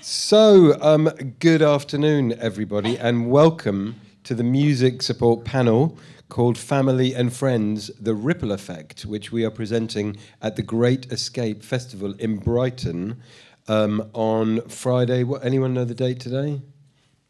Good afternoon, everybody, and welcome to the music support panel called Family and Friends, The Ripple Effect, which we are presenting at the Great Escape Festival in Brighton on Friday. Anyone know the date today?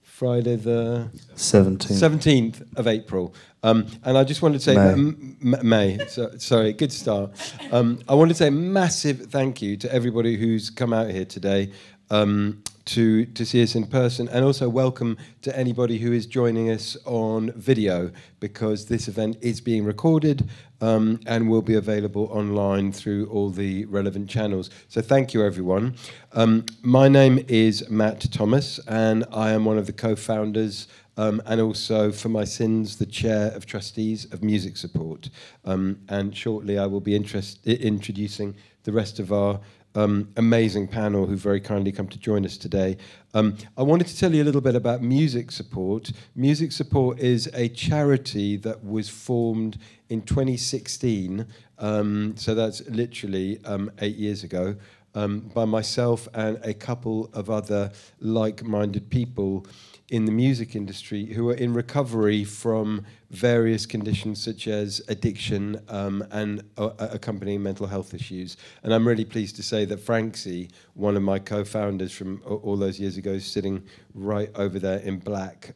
Friday the 17th of April. And I just wanted to say May. Sorry, good start. I wanted to say a massive thank you to everybody who's come out here today to see us in person, and also welcome to anybody who is joining us on video, because this event is being recorded and will be available online through all the relevant channels. So thank you, everyone. My name is Matt Thomas, and I am one of the co-founders and also, for my sins, the Chair of Trustees of Music Support. And shortly I will be introducing the rest of our amazing panel who very kindly come to join us today. I wanted to tell you a little bit about Music Support. Music Support is a charity that was formed in 2016, so that's literally 8 years ago, by myself and a couple of other like-minded people in the music industry who are in recovery from various conditions such as addiction and accompanying mental health issues. And I'm really pleased to say that Francie, one of my co-founders from all those years ago, is sitting right over there in black.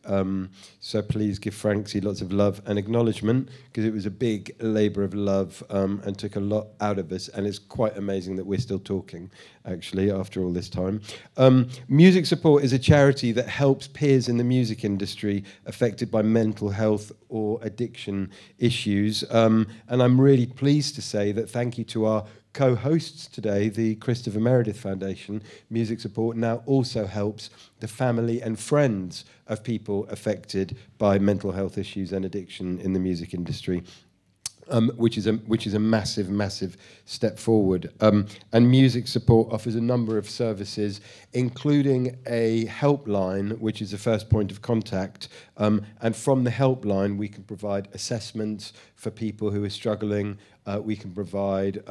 So please give Francie lots of love and acknowledgement, because it was a big labour of love and took a lot out of us. And it's quite amazing that we're still talking, actually, after all this time. Music Support is a charity that helps peers in the music industry affected by mental health or addiction issues. And I'm really pleased to say that thank you to our co-hosts today, the Christopher Meredith Foundation. Music Support now also helps the family and friends of people affected by mental health issues and addiction in the music industry. Which is a massive, massive step forward. And Music Support offers a number of services, including a helpline, which is the first point of contact. And from the helpline, we can provide assessments for people who are struggling. We can provide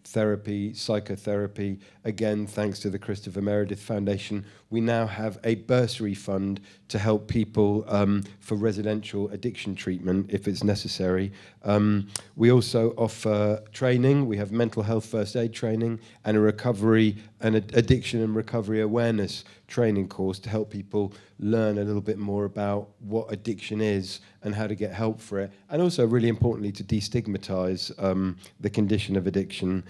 therapy, psychotherapy. Again, thanks to the Christopher Meredith Foundation, we now have a bursary fund to help people for residential addiction treatment if it's necessary. We also offer training. We have mental health first aid training and a recovery and addiction and recovery awareness training course to help people learn a little bit more about what addiction is and how to get help for it, and also, really importantly, to destigmatize the condition of addiction.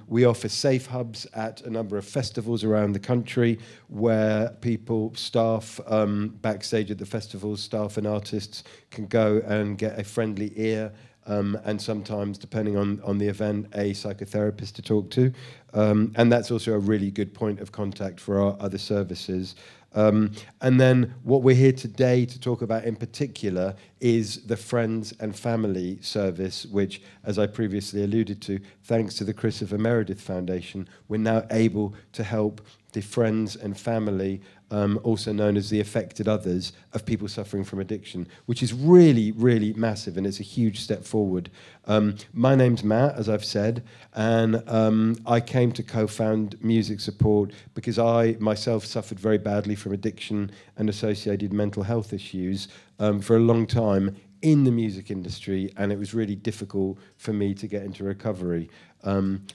We offer safe hubs at a number of festivals around the country where people, staff, backstage at the festivals, staff and artists can go and get a friendly ear, and sometimes, depending on the event, a psychotherapist to talk to. And that's also a really good point of contact for our other services. And then what we're here today to talk about in particular is the Friends and Family Service, which, as I previously alluded to, thanks to the Christopher Meredith Foundation, we're now able to help the friends and family, also known as the affected others, of people suffering from addiction, which is really, really massive, and it's a huge step forward. My name's Matt, as I've said, and I came to co-found Music Support because I myself suffered very badly from addiction and associated mental health issues for a long time in the music industry, and it was really difficult for me to get into recovery.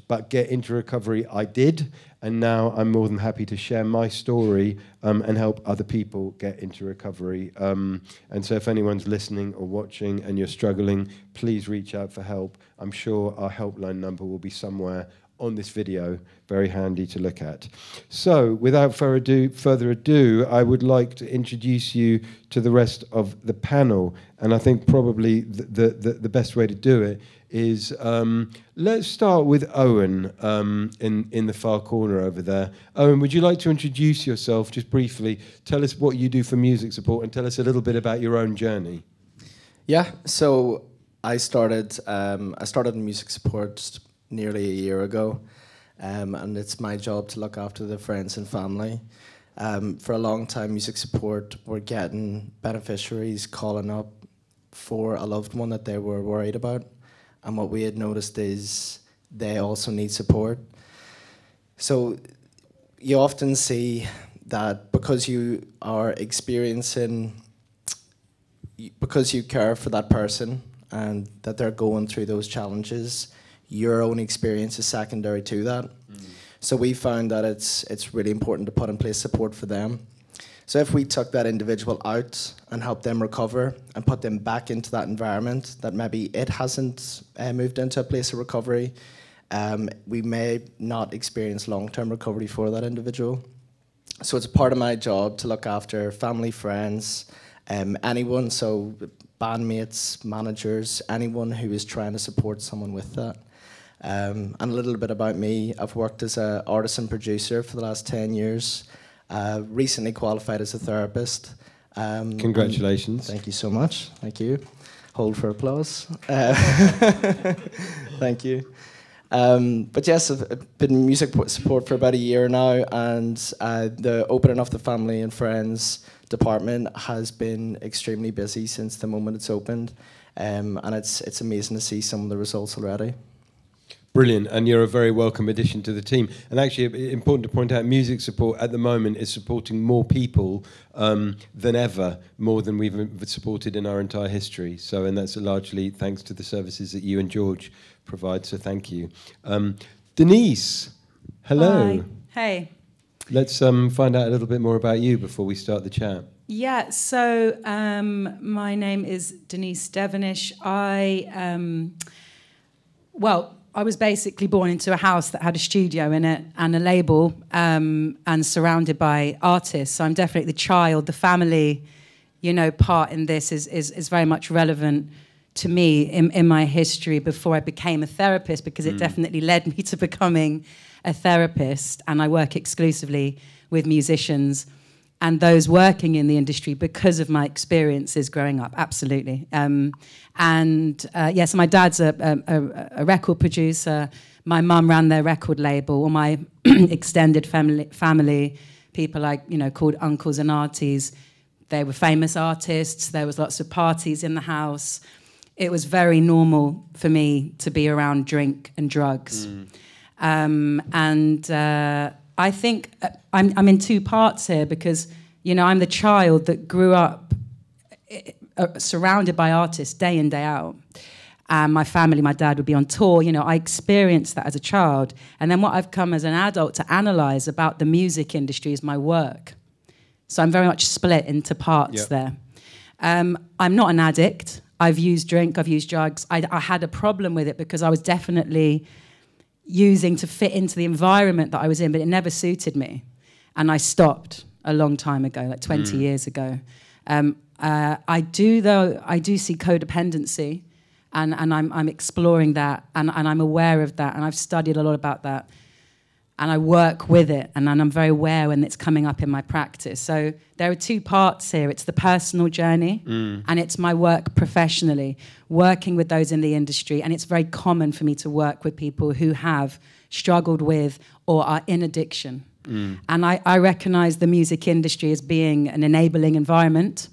But get into recovery I did, and now I'm more than happy to share my story and help other people get into recovery. And so if anyone's listening or watching and you're struggling, please reach out for help. I'm sure our helpline number will be somewhere on this video, very handy to look at. So without further ado, I would like to introduce you to the rest of the panel. And I think probably the best way to do it is, let's start with Eoghan in the far corner over there. Eoghan, would you like to introduce yourself just briefly? Tell us what you do for Music Support and tell us a little bit about your own journey. Yeah, so I started in Music Support nearly a year ago, and it's my job to look after the friends and family. For a long time, Music Support were getting beneficiaries calling up for a loved one that they were worried about, and what we had noticed is they also need support. So you often see that because you are because you care for that person and that they're going through those challenges, your own experience is secondary to that. So we found that it's really important to put in place support for them. So if we took that individual out and helped them recover and put them back into that environment that maybe it hasn't moved into a place of recovery, we may not experience long-term recovery for that individual. So it's a part of my job to look after family, friends, anyone, so bandmates, managers, anyone who is trying to support someone with that. And a little bit about me, I've worked as an artist and producer for the last 10 years. Recently qualified as a therapist. Congratulations. Thank you so much. Thank you. Hold for applause. Thank you. But yes, I've been in music support for about a year now, and the opening of the family and friends department has been extremely busy since the moment it's opened, and it's amazing to see some of the results already. Brilliant, and you're a very welcome addition to the team. And actually, important to point out, music support at the moment is supporting more people than ever, more than we've supported in our entire history. So, and that's largely thanks to the services that you and George provide, so thank you. Denise, hello. Hi. Hey. Let's find out a little bit more about you before we start the chat. Yeah, so my name is Denise Devenish. I was basically born into a house that had a studio in it and a label and surrounded by artists. So I'm definitely the child, the family, part in this is very much relevant to me in my history before I became a therapist, because it definitely led me to becoming a therapist. And I work exclusively with musicians and those working in the industry because of my experiences growing up, absolutely. So my dad's a record producer. My mum ran their record label. All my extended family, people called uncles and aunties, they were famous artists. There was lots of parties in the house. It was very normal for me to be around drink and drugs. I think I'm in two parts here because, I'm the child that grew up surrounded by artists day in, day out. My family, my dad would be on tour. I experienced that as a child. And then what I've come as an adult to analyse about the music industry is my work. So I'm very much split into parts there. I'm not an addict. I've used drink, I've used drugs. I had a problem with it because I was definitely using to fit into the environment that I was in, but it never suited me. And I stopped a long time ago, like 20 years ago. I do see codependency, and I'm exploring that, and I'm aware of that, and I've studied a lot about that, and I work with it, and I'm very aware when it's coming up in my practice. So there are two parts here. It's the personal journey, and it's my work professionally, working with those in the industry, and it's very common for me to work with people who have struggled with or are in addiction. And I recognise the music industry as being an enabling environment,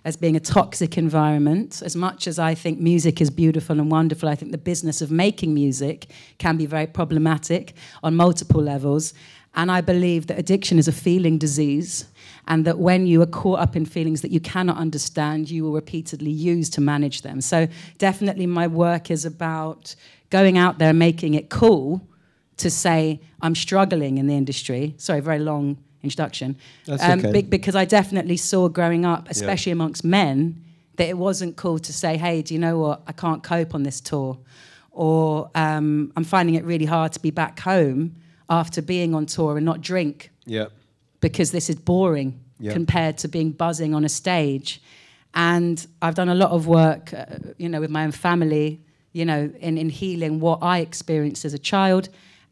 as being a toxic environment. As much as I think music is beautiful and wonderful, I think the business of making music can be very problematic on multiple levels. And I believe that addiction is a feeling disease, and that when you are caught up in feelings that you cannot understand, you will repeatedly use to manage them. So definitely my work is about going out there and making it cool to say, I'm struggling in the industry. Sorry, very long introduction. That's okay. Because I definitely saw growing up, especially amongst men, that it wasn't cool to say, hey, do you know what, I can't cope on this tour. Or I'm finding it really hard to be back home after being on tour and not drink. Because this is boring compared to being buzzing on a stage. And I've done a lot of work, with my own family, in healing what I experienced as a child.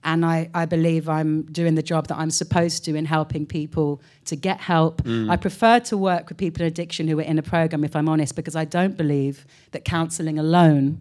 And I believe I'm doing the job that I'm supposed to in helping people to get help. I prefer to work with people in addiction who are in a program, if I'm honest, because I don't believe that counselling alone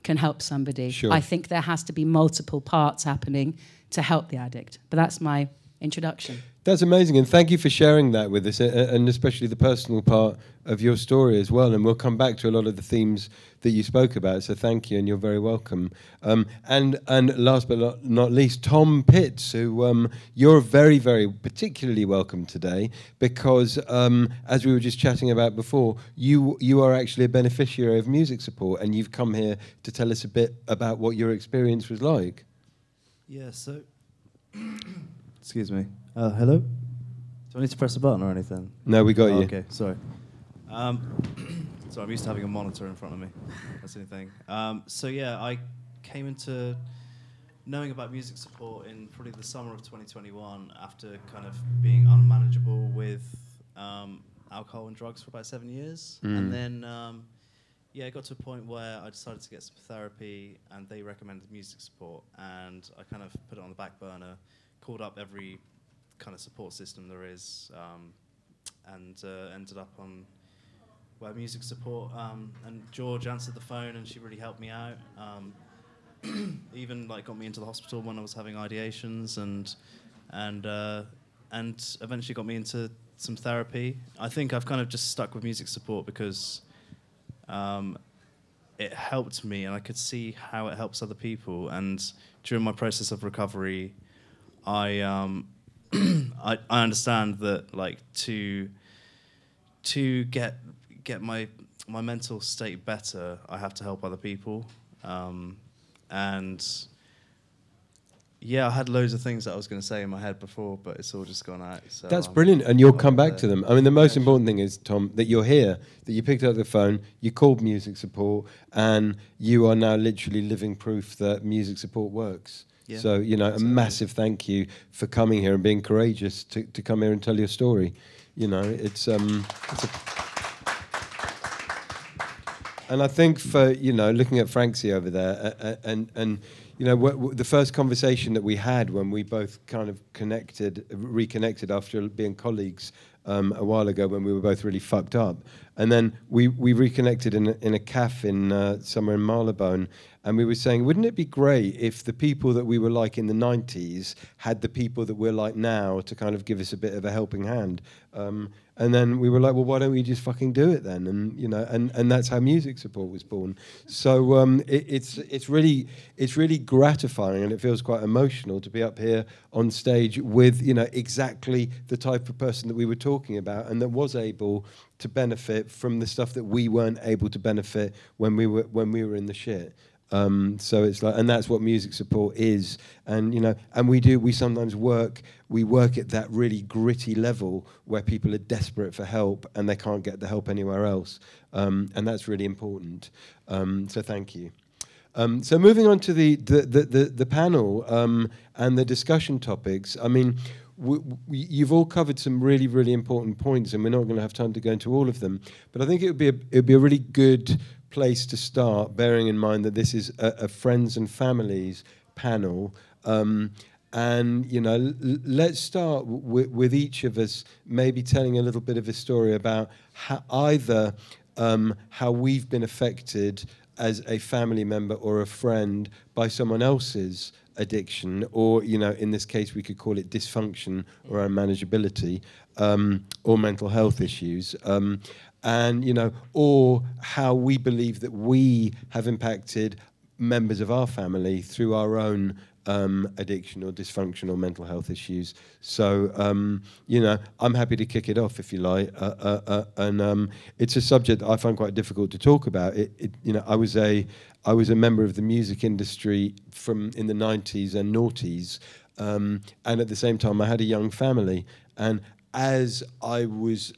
can help somebody. Sure. I think there has to be multiple parts happening to help the addict. But that's my introduction. That's amazing, and thank you for sharing that with us, and especially the personal part of your story as well. And we'll come back to a lot of the themes that you spoke about. So thank you, and you're very welcome. And last but not least, Tom Pitts, who you're very, very particularly welcome today because, as we were just chatting about before, you are actually a beneficiary of music support, and you've come here to tell us a bit about what your experience was like. Yeah. So, excuse me. Hello? Do I need to press a button or anything? No, we got you. Okay, sorry. So I'm used to having a monitor in front of me. That's the only thing. So yeah, I came into knowing about music support in probably the summer of 2021 after kind of being unmanageable with alcohol and drugs for about 7 years. And then, yeah, it got to a point where I decided to get some therapy and they recommended music support. And I kind of put it on the back burner, called up every kind of support system there is, and ended up on music support. And George answered the phone, and she really helped me out. Even like got me into the hospital when I was having ideations, and eventually got me into some therapy. I think I've kind of just stuck with music support because it helped me, and I could see how it helps other people. And during my process of recovery, I understand that like to get my mental state better, I have to help other people, and yeah, I had loads of things that I was going to say in my head before, but it's all just gone out. So that's brilliant, and you'll come back to them. I mean, the most important thing is, Tom, that you're here, that you picked up the phone, you called music support, and you are now literally living proof that music support works. Yeah, so, you know, absolutely. A massive thank you for coming here and being courageous to come here and tell your story. You know, it's and I think for, you know, looking at Francie over there, and you know, the first conversation that we had when we both kind of reconnected after being colleagues a while ago when we were both really fucked up. And then we reconnected in a cafe somewhere in Marylebone, and we were saying, wouldn't it be great if the people that we were like in the 90s had the people that we're like now to kind of give us a bit of a helping hand? And then we were like, well, why don't we just fucking do it then? And you know, and that's how music support was born. So it's really gratifying, and it feels quite emotional to be up here on stage with, you know, exactly the type of person that we were talking about, and that was able to benefit from the stuff that we weren't able to benefit when we were in the shit. So it's like, and that's what music support is. And you know, and we sometimes work at that really gritty level where people are desperate for help and they can't get the help anywhere else. And that's really important. So thank you. So moving on to the panel and the discussion topics. I mean, you've all covered some really, really important points, and we're not going to have time to go into all of them. But I think it would be a really good place to start, bearing in mind that this is a friends and families panel. And you know, let's start with each of us maybe telling a little bit of a story about how we've been affected as a family member or a friend by someone else's addiction, or, you know, in this case we could call it dysfunction or unmanageability, or mental health issues, and you know, or how we believe that we have impacted members of our family through our own addiction or dysfunction or mental health issues. So, you know, I'm happy to kick it off if you like. And it's a subject that I find quite difficult to talk about. You know, I was a member of the music industry in the 90s and noughties, and at the same time I had a young family. And as I was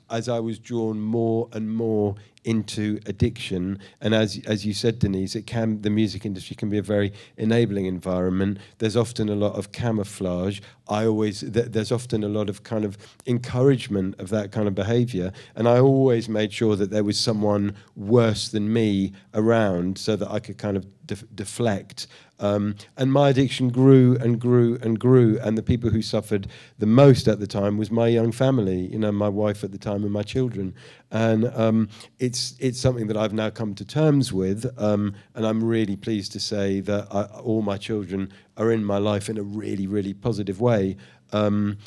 drawn more and more into addiction, and as you said, Denise, the music industry can be a very enabling environment. There's often a lot of camouflage. There's often a lot of kind of encouragement of that kind of behaviour, and I always made sure that there was someone worse than me around so that I could kind of deflect. And my addiction grew and grew and grew, and the people who suffered the most at the time was my young family, you know, my wife at the time and my children. And it's something that I've now come to terms with, and I'm really pleased to say that all my children are in my life in a really, really positive way. And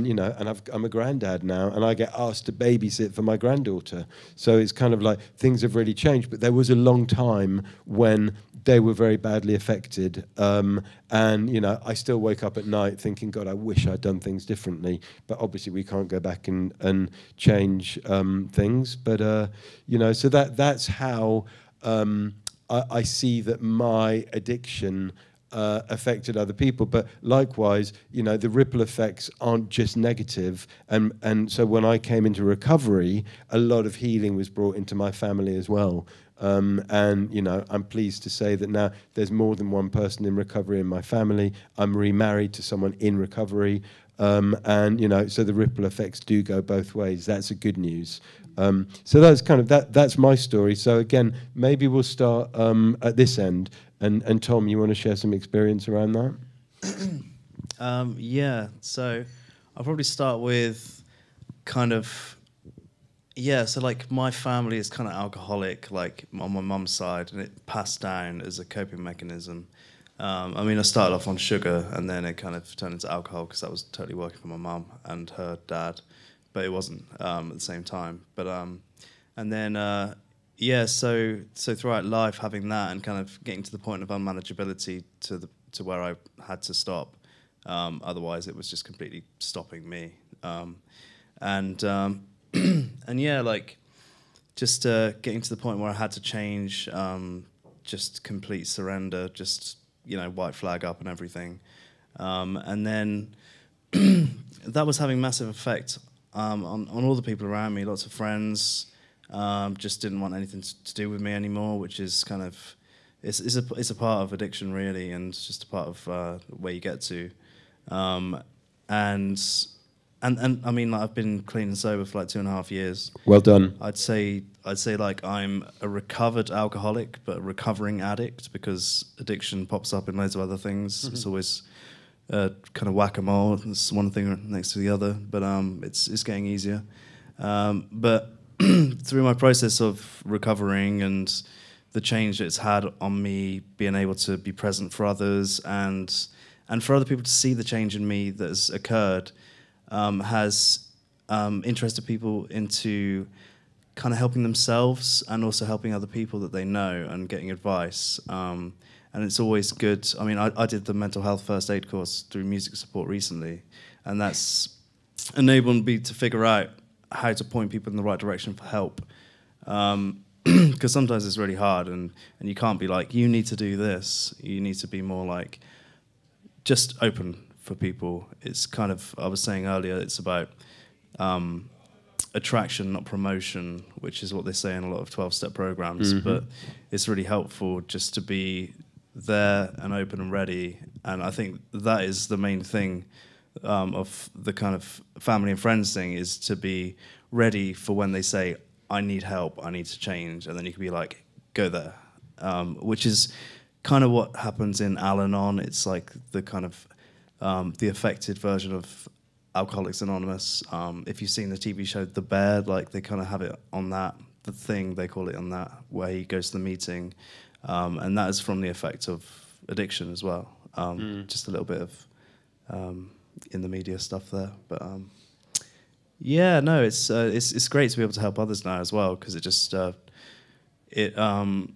you know, and I'm a granddad now, and I get asked to babysit for my granddaughter. So it's kind of like things have really changed. But there was a long time when they were very badly affected, and you know, I still wake up at night thinking, God, I wish I'd done things differently. But obviously, we can't go back and change things. But you know, so that's how I see that my addiction affected other people. But likewise, you know, the ripple effects aren't just negative. And so when I came into recovery, a lot of healing was brought into my family as well. And, you know, I'm pleased to say that now there's more than one person in recovery in my family. I'm remarried to someone in recovery. And, you know, so the ripple effects do go both ways. That's a good news. So that's kind of, that's my story. So again, maybe we'll start at this end. And Tom, you want to share some experience around that? Yeah, so I'll probably start with kind of, yeah, so like my family is kind of alcoholic, like on my mum's side, and it passed down as a coping mechanism. I mean, I started off on sugar, and then it kind of turned into alcohol because that was totally working for my mum and her dad, but it wasn't at the same time. But and then yeah, so throughout life, having that and kind of getting to the point of unmanageability to where I had to stop. Otherwise, it was just completely stopping me. And yeah, like just getting to the point where I had to change, just complete surrender, just, you know, white flag up and everything. And then that was having massive effect on all the people around me, lots of friends. Just didn't want anything to do with me anymore, which is kind of it's a part of addiction really, and it's just a part of where you get to. And I mean, like, I've been clean and sober for like 2.5 years. Well done. I'd say like I'm a recovered alcoholic, but a recovering addict, because addiction pops up in loads of other things. Mm-hmm. It's always kind of whack-a-mole. It's one thing next to the other, but it's getting easier. But through my process of recovering and the change it's had on me, being able to be present for others and for other people to see the change in me that has occurred, has interested people into kind of helping themselves and also helping other people that they know and getting advice. And it's always good. I mean, I did the mental health first aid course through music support recently, and that's enabled me to figure out how to point people in the right direction for help. Because sometimes it's really hard, and you can't be like, you need to do this. You need to be more like, just open for people. It's kind of, I was saying earlier, it's about attraction, not promotion, which is what they say in a lot of 12-step programs. Mm-hmm. But it's really helpful just to be there and open and ready. And I think that is the main thing of the kind of family and friends thing, is to be ready for when they say, I need help, I need to change, and then you can be like, go there, which is kind of what happens in Al-Anon. It's like the kind of the affected version of Alcoholics Anonymous. If you've seen the TV show The Bear, like they kind of have it on that, the thing they call it on that, where he goes to the meeting, and that is from the effect of addiction as well. Just a little bit of in the media stuff there, but yeah, no, it's great to be able to help others now as well, because it just it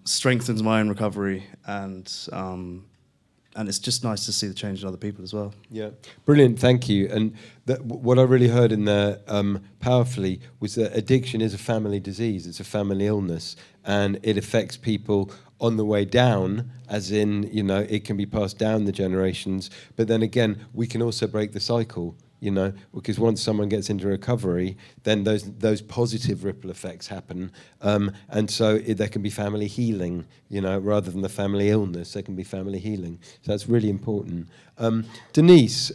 strengthens my own recovery, and it's just nice to see the change in other people as well. Yeah, brilliant, thank you. And what I really heard in there powerfully was that addiction is a family disease, it's a family illness, and it affects people on the way down, as in, you know, it can be passed down the generations, but then again, we can also break the cycle, you know, because once someone gets into recovery, then those positive ripple effects happen, and so there can be family healing, you know, rather than the family illness, there can be family healing. So that's really important. Denise,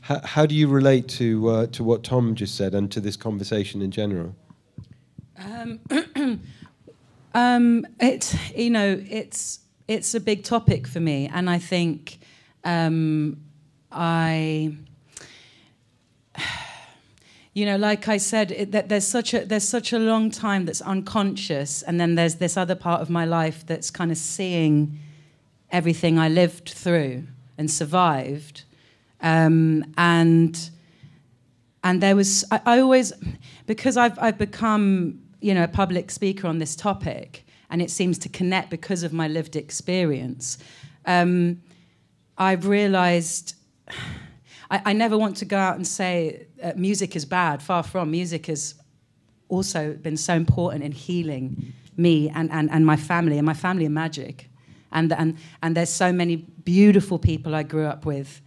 how do you relate to what Tom just said and to this conversation in general? It's a big topic for me, and I think like I said, there's such a long time that's unconscious, and then there's this other part of my life that's kind of seeing everything I lived through, and survived. And there was, I always, because I've become, a public speaker on this topic, and it seems to connect because of my lived experience, I've realized I never want to go out and say music is bad. Far from. Music has also been so important in healing me and my family. And my family are magic. And there's so many beautiful people I grew up with,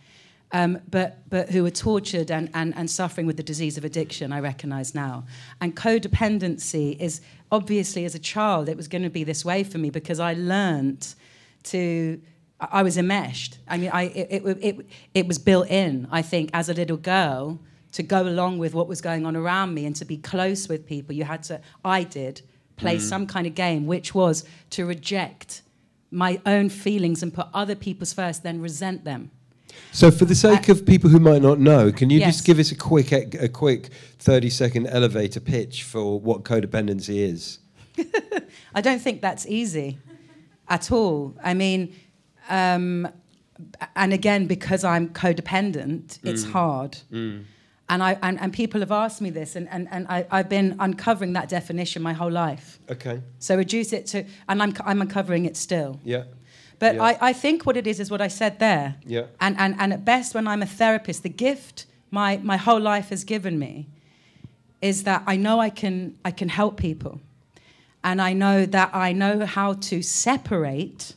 but who were tortured and suffering with the disease of addiction, I recognize now. And codependency is, obviously, as a child, it was going to be this way for me because I learned to... I was enmeshed. I mean, it was built in, I think, as a little girl, to go along with what was going on around me and to be close with people. You had to, play some kind of game, which was to reject my own feelings and put other people's first, then resent them. So for the sake of people who might not know, can you Yes. just give us a quick 30-second elevator pitch for what codependency is? I don't think that's easy at all. I mean... and again, because I'm codependent, it's hard. And people have asked me this, and I've been uncovering that definition my whole life. Okay. So reduce it to, and I'm uncovering it still. Yeah. But Yeah. I think what it is what I said there. Yeah. And at best, when I'm a therapist, the gift my whole life has given me is that I know I can help people, and I know that I know how to separate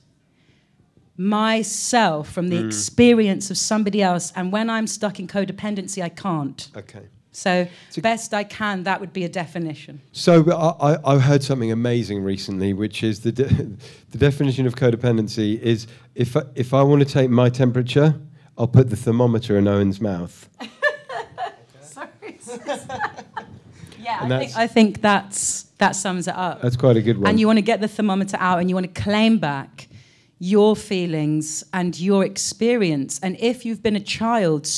myself from the experience of somebody else, and when I'm stuck in codependency, I can't. Okay. So best I can, that would be a definition. So I heard something amazing recently, which is the definition of codependency is if I want to take my temperature, I'll put the thermometer in Owen's mouth. Sorry. Yeah, I think that sums it up. That's quite a good one. And you want to get the thermometer out, and you want to claim back your feelings and your experience. And if you've been a child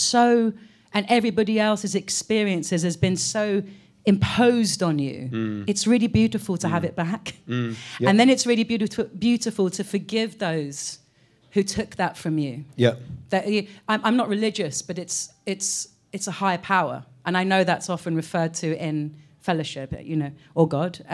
and everybody else's experiences has been so imposed on you, it's really beautiful to have it back. Yep. And then it's really beautiful to forgive those who took that from you. Yeah. I'm not religious, but it's a higher power. And I know that's often referred to in fellowship, or God.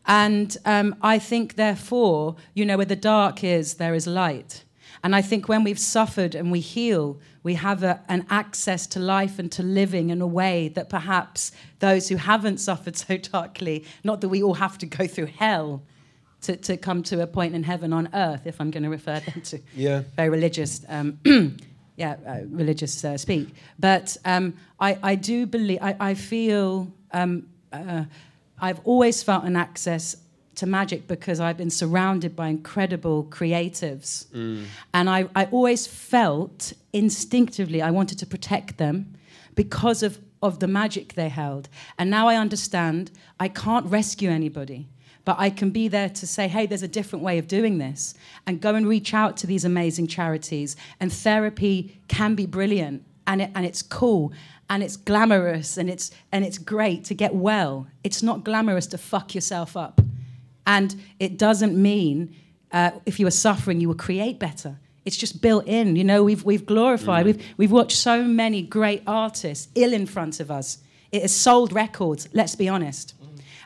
And I think, therefore, where the dark is, there is light. And I think when we've suffered and we heal, we have an access to life and to living in a way that perhaps those who haven't suffered so darkly, not that we all have to go through hell to come to a point in heaven on earth, if I'm going to refer them to very religious, religious speak. But I do believe, I feel... I've always felt an access to magic because I've been surrounded by incredible creatives. And I always felt instinctively I wanted to protect them because of the magic they held. And now I understand I can't rescue anybody, but I can be there to say, hey, there's a different way of doing this, and go and reach out to these amazing charities. And therapy can be brilliant, and it's cool. And it's glamorous, and it's great to get well. It's not glamorous to fuck yourself up. And it doesn't mean if you are suffering, you will create better. It's just built in. We've glorified. We've watched so many great artists ill in front of us. It has sold records. Let's be honest.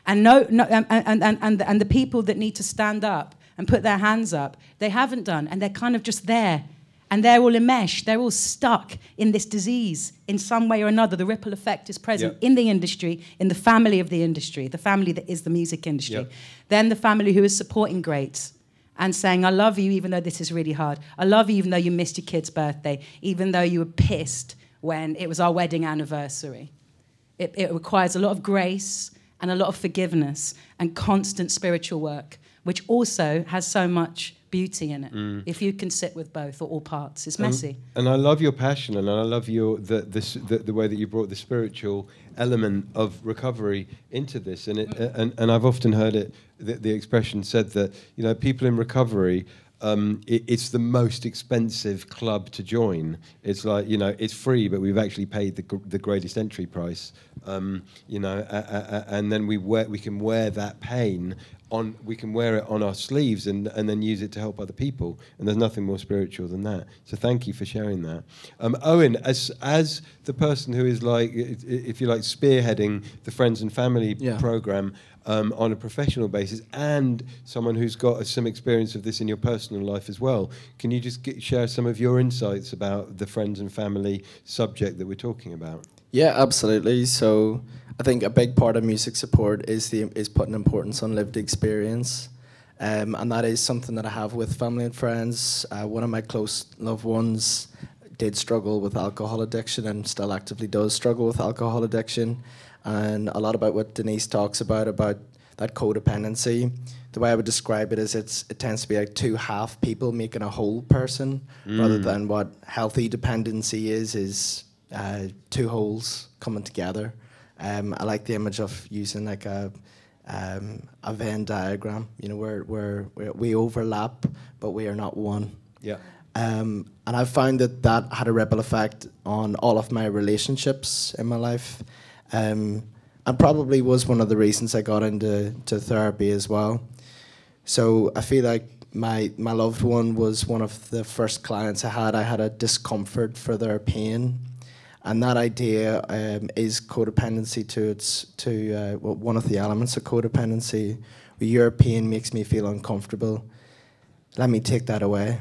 And and the people that need to stand up and put their hands up, they haven't done, and they're kind of just there. And they're all enmeshed. They're all stuck in this disease in some way or another. The ripple effect is present in the industry, in the family of the industry, the family that is the music industry. Then the family who is supporting greats and saying, I love you even though this is really hard. I love you even though you missed your kid's birthday, even though you were pissed when it was our wedding anniversary. It requires a lot of grace and a lot of forgiveness and constant spiritual work, which also has so much beauty in it. If you can sit with both or all parts, it's messy. And I love your passion, and I love the way that you brought the spiritual element of recovery into this. And and I've often heard it, the expression said that people in recovery, it's the most expensive club to join. It's like it's free, but we've actually paid the greatest entry price. And then we can wear that pain we can wear it on our sleeves and then use it to help other people. And there's nothing more spiritual than that. So thank you for sharing that. Eoghan, as the person who is like, if you like, spearheading the Friends and Family program on a professional basis, and someone who's got some experience of this in your personal life as well, can you just share some of your insights about the Friends and Family subject that we're talking about? Yeah, absolutely. So I think a big part of music support is putting importance on lived experience, and that is something that I have with family and friends. One of my close loved ones did struggle with alcohol addiction and still actively does struggle with alcohol addiction, and a lot about what Denise talks about that codependency. The way I would describe it is it tends to be like two half people making a whole person, rather than what healthy dependency is two wholes coming together. I like the image of using like a Venn diagram, you know, where we overlap, but we are not one. Yeah. And I found that had a ripple effect on all of my relationships in my life, and probably was one of the reasons I got into therapy as well. So I feel like my loved one was one of the first clients I had. I had a discomfort for their pain. And that idea is codependency to one of the elements of codependency. Your pain makes me feel uncomfortable. Let me take that away.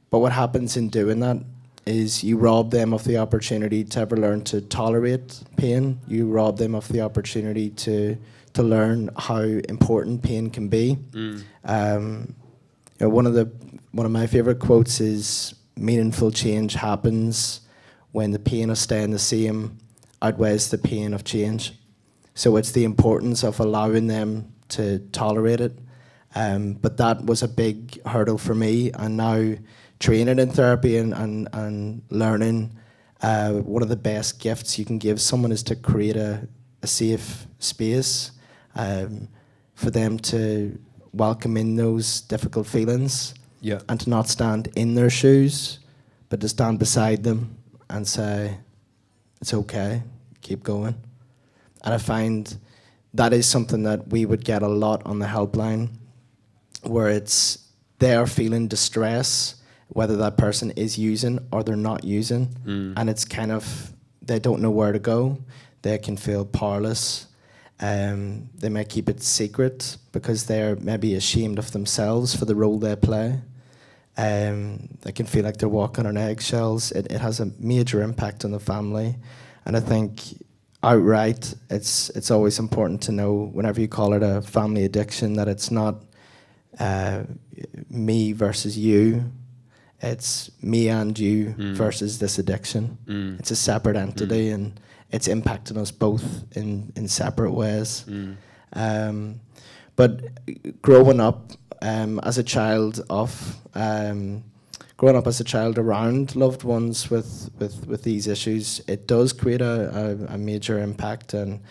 But what happens in doing that is you rob them of the opportunity to ever learn to tolerate pain. You rob them of the opportunity to learn how important pain can be. You know, one of my favorite quotes is, "Meaningful change happens when the pain of staying the same outweighs the pain of change." So it's the importance of allowing them to tolerate it. But that was a big hurdle for me. And now training in therapy and learning, one of the best gifts you can give someone is to create a safe space for them to welcome in those difficult feelings, and to not stand in their shoes, but to stand beside them and say, it's okay, keep going. And I find that is something that we would get a lot on the helpline, where it's they are feeling distress, whether that person is using or they're not using, and it's kind of, they don't know where to go. They can feel powerless. They may keep it secret because they're maybe ashamed of themselves for the role they play. They can feel like they're walking on eggshells. It has a major impact on the family. And I think outright, it's always important to know, whenever you call it a family addiction, that it's not me versus you. It's me and you versus this addiction. It's a separate entity, and it's impacting us both in separate ways. But growing up as a child around loved ones with these issues, it does create a major impact. And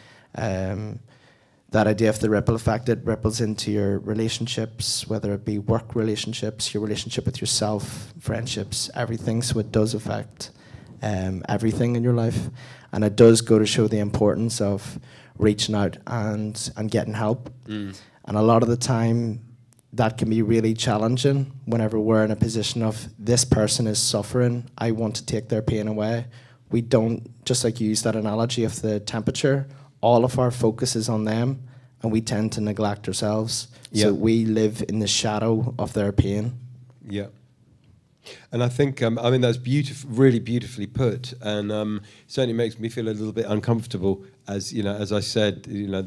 that idea of the ripple effect, it ripples into your relationships, whether it be work relationships, your relationship with yourself, friendships, everything. So it does affect everything in your life. And it does go to show the importance of reaching out and getting help. And a lot of the time, that can be really challenging whenever we're in a position of, this person is suffering, I want to take their pain away. We don't, just like you use that analogy of the temperature, all of our focus is on them, and we tend to neglect ourselves. So we live in the shadow of their pain. Yeah. And I think, I mean, that's really beautifully put, and certainly makes me feel a little bit uncomfortable, as you know, as I said, you know,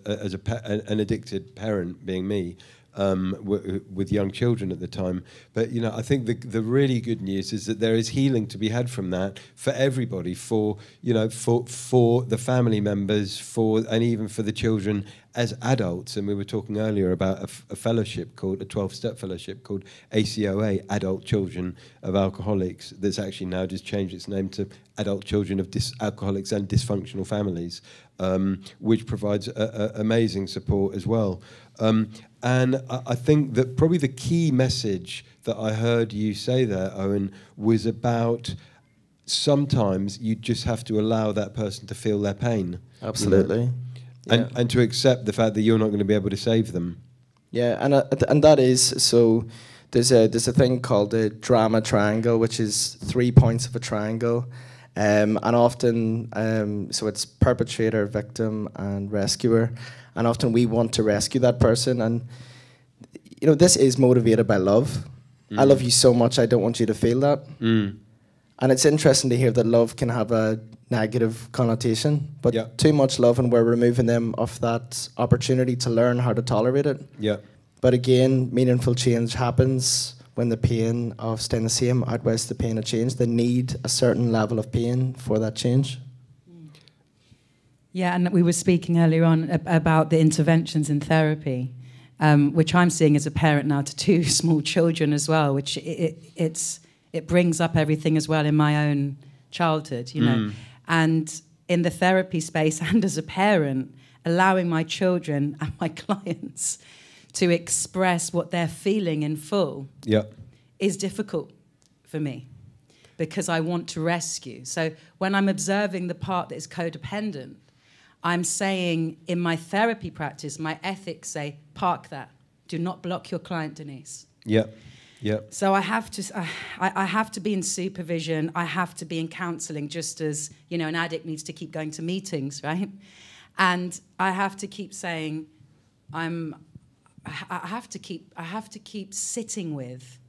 as an addicted parent, being me, with young children at the time. But you know, I think the really good news is that there is healing to be had from that for everybody, for you know, for the family members, and even for the children as adults. And we were talking earlier about a fellowship called a 12-step fellowship called ACOA, Adult Children of Alcoholics, that's actually now just changed its name to Adult Children of Alcoholics and Dysfunctional Families, which provides amazing support as well. And I think that probably the key message that I heard you say there, Eoghan, was about sometimes you just have to allow that person to feel their pain. Absolutely. And to accept the fact that you're not going to be able to save them. Yeah, and that is so. There's a thing called the drama triangle, which is 3 points of a triangle, and often so it's perpetrator, victim, and rescuer, and often we want to rescue that person, and this is motivated by love. I love you so much, I don't want you to feel that. And it's interesting to hear that love can have a negative connotation, but too much love and we're removing them of that opportunity to learn how to tolerate it. Yeah. But again, meaningful change happens when the pain of staying the same outweighs the pain of change. They need a certain level of pain for that change. Yeah, and we were speaking earlier on about the interventions in therapy, which I'm seeing as a parent now to 2 small children as well, which it brings up everything as well in my own childhood, And in the therapy space and as a parent, allowing my children and my clients to express what they're feeling in full is difficult for me because I want to rescue. So when I'm observing the part that is codependent, I'm saying in my therapy practice, my ethics say, park that. Do not block your client, Denise. Yeah. Yeah. So I have to be in supervision. I have to be in counselling, just as an addict needs to keep going to meetings, right? And I have to keep saying, I have to keep sitting with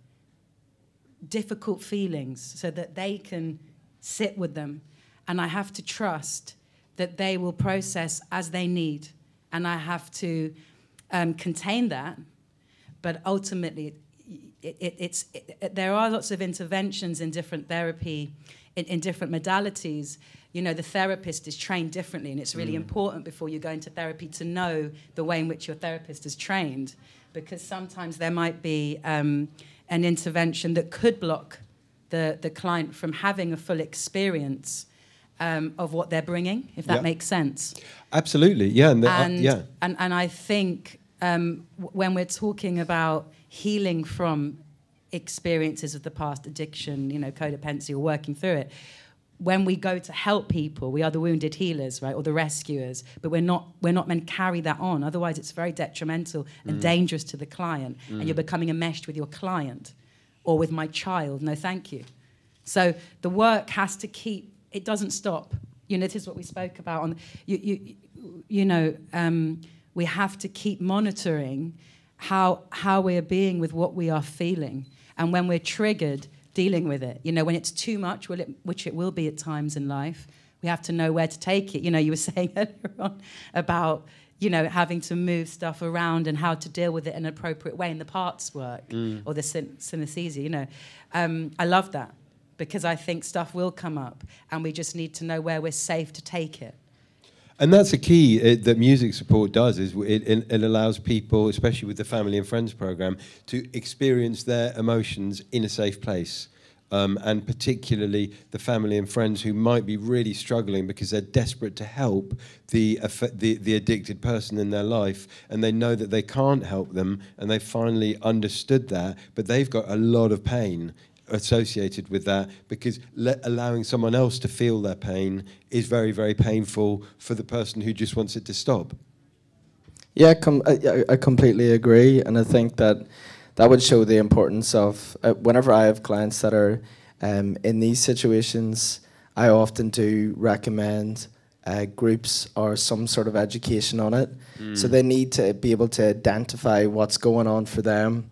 difficult feelings so that they can sit with them, and I have to trust that they will process as they need, and I have to contain that, but ultimately. There are lots of interventions in different therapy, in different modalities. The therapist is trained differently, and it's really important before you go into therapy to know the way in which your therapist is trained, because sometimes there might be an intervention that could block the client from having a full experience of what they're bringing, if that makes sense. Absolutely, yeah. And I think when we're talking about healing from experiences of the past, addiction, codependency, or working through it. When we go to help people, we are the wounded healers, right, or the rescuers, but we're not meant to carry that on. Otherwise, it's very detrimental and dangerous to the client, and you're becoming enmeshed with your client or with my child. No, thank you. So the work has to keep. It doesn't stop. It is what we spoke about on. We have to keep monitoring how we are being with what we are feeling, and when we're triggered, dealing with it. When it's too much, which it will be at times in life, we have to know where to take it. You were saying earlier on about having to move stuff around and how to deal with it in an appropriate way in the parts work or the synesthesia. I love that, because I think stuff will come up, and we just need to know where we're safe to take it. And that's the key that music support does, is it allows people, especially with the Family and Friends program, to experience their emotions in a safe place. And particularly the family and friends who might be really struggling because they're desperate to help the addicted person in their life, and they know that they can't help them, and they finally understood that, but they've got a lot of pain associated with that, because allowing someone else to feel their pain is very, very painful for the person who just wants it to stop. Yeah, I completely agree, and I think that would show the importance of, whenever I have clients that are in these situations, I often do recommend groups or some sort of education on it. So they need to be able to identify what's going on for them,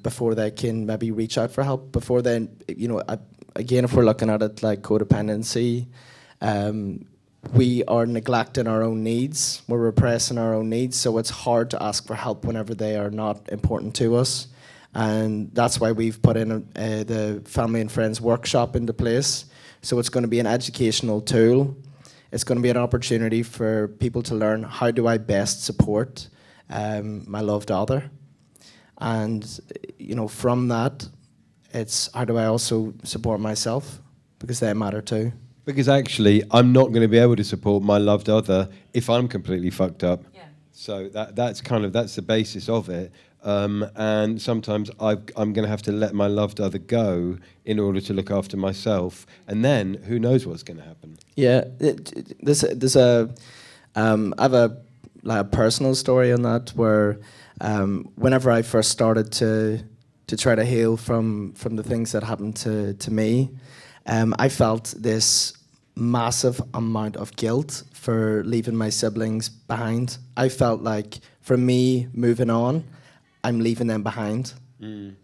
before they can maybe reach out for help, before then, again, if we're looking at it like codependency, we are neglecting our own needs, we're repressing our own needs, so it's hard to ask for help whenever they are not important to us. And that's why we've put in the Family and Friends workshop into place. So it's going to be an educational tool. It's going to be an opportunity for people to learn, how do I best support my loved other? And, from that, it's how do I also support myself, because they matter too. Because actually, I'm not going to be able to support my loved other if I'm completely fucked up. Yeah. So that's the basis of it. And sometimes I'm going to have to let my loved other go in order to look after myself. And then who knows what's going to happen. Yeah, there's a I have a personal story on that where whenever I first started to try to heal from the things that happened to me, I felt this massive amount of guilt for leaving my siblings behind. I felt like for me moving on, I'm leaving them behind. And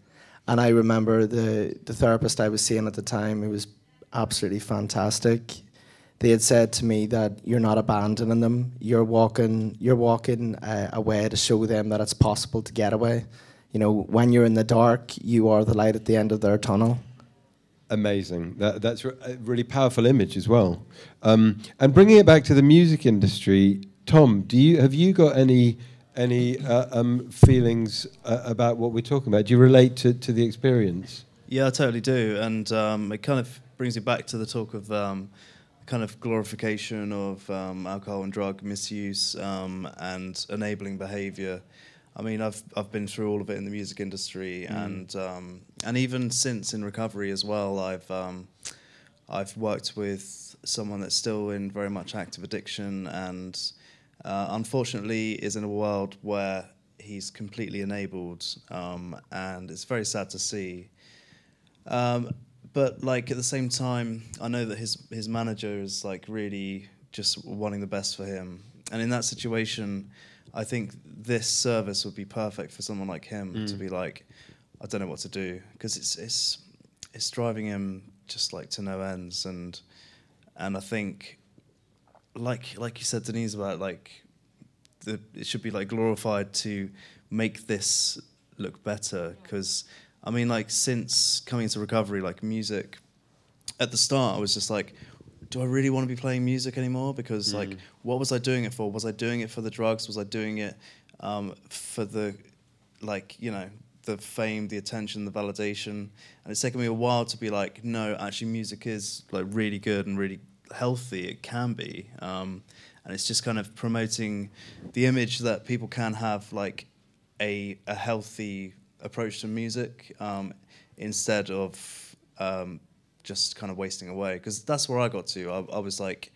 I remember the therapist I was seeing at the time, it was absolutely fantastic. They had said to me that you're not abandoning them. You're walking away to show them that it's possible to get away. You know, when you're in the dark, you are the light at the end of their tunnel. Amazing. That's a really powerful image as well. And bringing it back to the music industry, Tom, have you got any feelings about what we're talking about? Do you relate to the experience? Yeah, I totally do, and it kind of brings me back to the talk of kind of glorification of alcohol and drug misuse and enabling behaviour. I mean, I've been through all of it in the music industry, and even since in recovery as well. I've worked with someone that's still in very much active addiction, and unfortunately is in a world where he's completely enabled, and it's very sad to see. But like at the same time, I know that his manager is like really just wanting the best for him, and in that situation, I think this service would be perfect for someone like him to be like, I don't know what to do, because it's driving him just like to no ends, and I think like you said, Denise, about like it should be like glorified to make this look better, because I mean, like, since coming into recovery, like music, at the start I was just like, do I really want to be playing music anymore? Because like, what was I doing it for? Was I doing it for the drugs? Was I doing it for the, like, you know, the fame, the attention, the validation? And it's taken me a while to be like, no, actually music is like really good and really healthy. It can be. And it's just kind of promoting the image that people can have like a healthy approach to music instead of just kind of wasting away, because that's where I got to. I was like,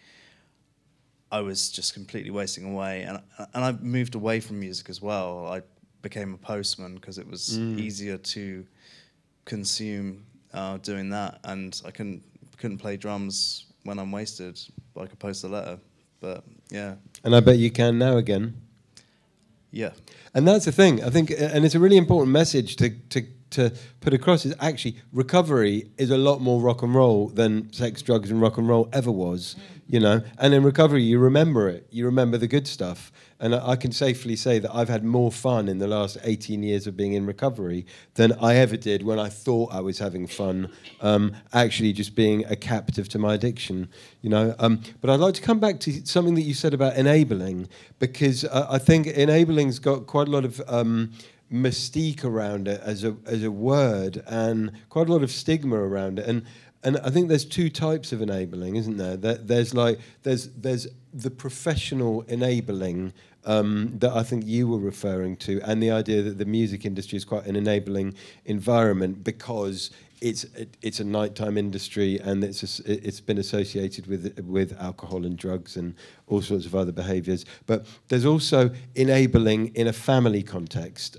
I was just completely wasting away, and I moved away from music as well. I became a postman because it was easier to consume doing that, and I couldn't play drums when I'm wasted. I could post a letter, but yeah. And I bet you can now again. Yeah. And that's the thing, I think, and it's a really important message to put across, is actually recovery is a lot more rock and roll than sex, drugs and rock and roll ever was, you know. And in recovery, you remember it. You remember the good stuff. And I can safely say that I've had more fun in the last 18 years of being in recovery than I ever did when I thought I was having fun, actually just being a captive to my addiction, you know. But I'd like to come back to something that you said about enabling, because I think enabling's got quite a lot of mystique around it as a word, and quite a lot of stigma around it, and I think there's two types of enabling, isn't there? There's the professional enabling that I think you were referring to, and the idea that the music industry is quite an enabling environment because it's a nighttime industry, and it's been associated with alcohol and drugs and all sorts of other behaviours. But there's also enabling in a family context,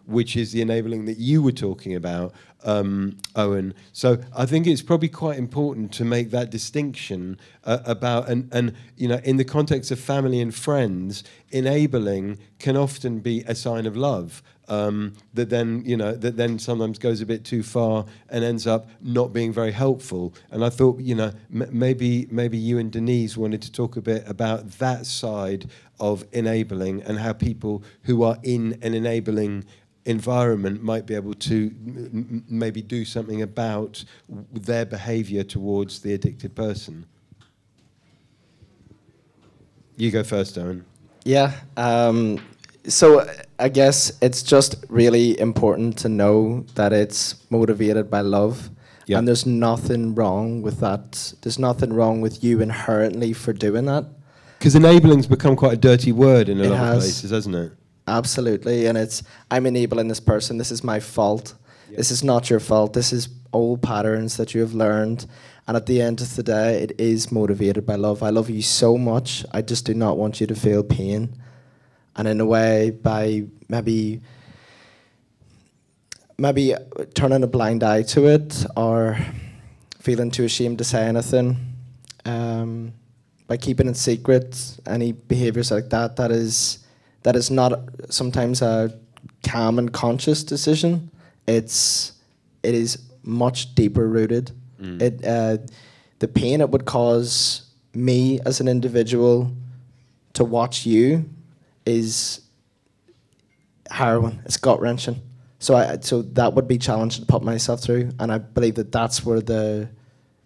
which is the enabling that you were talking about, Eoghan. So I think it's probably quite important to make that distinction about, and you know, in the context of family and friends, enabling can often be a sign of love. That then sometimes goes a bit too far and ends up not being very helpful. And I thought, you know, maybe you and Denise wanted to talk a bit about that side of enabling and how people who are in an enabling environment might be able to maybe do something about their behaviour towards the addicted person. You go first, Eoghan. Yeah. So I guess it's just really important to know that it's motivated by love. Yep. And there's nothing wrong with that. There's nothing wrong with you inherently for doing that. Because enabling's become quite a dirty word in a lot of places, hasn't it? Absolutely. And it's, I'm enabling this person, this is my fault. This is not your fault. This is old patterns that you have learned. And at the end of the day, it is motivated by love. I love you so much. I just do not want you to feel pain. And in a way, by maybe turning a blind eye to it, or feeling too ashamed to say anything, by keeping it secret, any behaviours like that, that is not sometimes a calm and conscious decision. It is much deeper rooted. The pain it would cause me as an individual to watch you is harrowing. It's gut wrenching. So that would be challenging to put myself through, and I believe that that's where the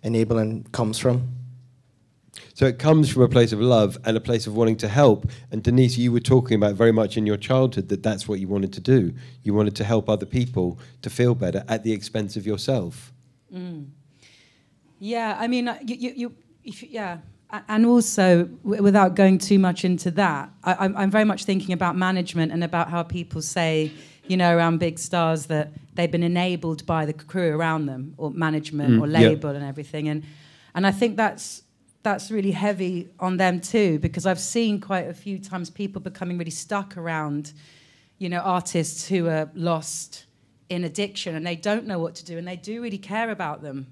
enabling comes from. So it comes from a place of love and a place of wanting to help. And Denise, you were talking about very much in your childhood that that's what you wanted to do. You wanted to help other people to feel better at the expense of yourself. Yeah, I mean, and also, without going too much into that, I'm very much thinking about management and about how people say, you know, around big stars that they've been enabled by the crew around them, or management, or label, and everything. And I think that's really heavy on them too, because I've seen quite a few times people becoming really stuck around, you know, artists who are lost in addiction and they don't know what to do, and they do really care about them.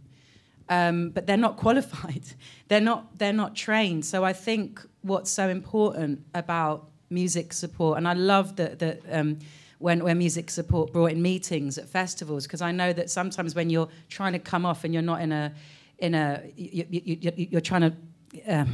But they're not qualified. They're not trained. So I think what's so important about music support, and I love that when music support brought in meetings at festivals, because I know that sometimes when you're trying to come off and you're not you're trying to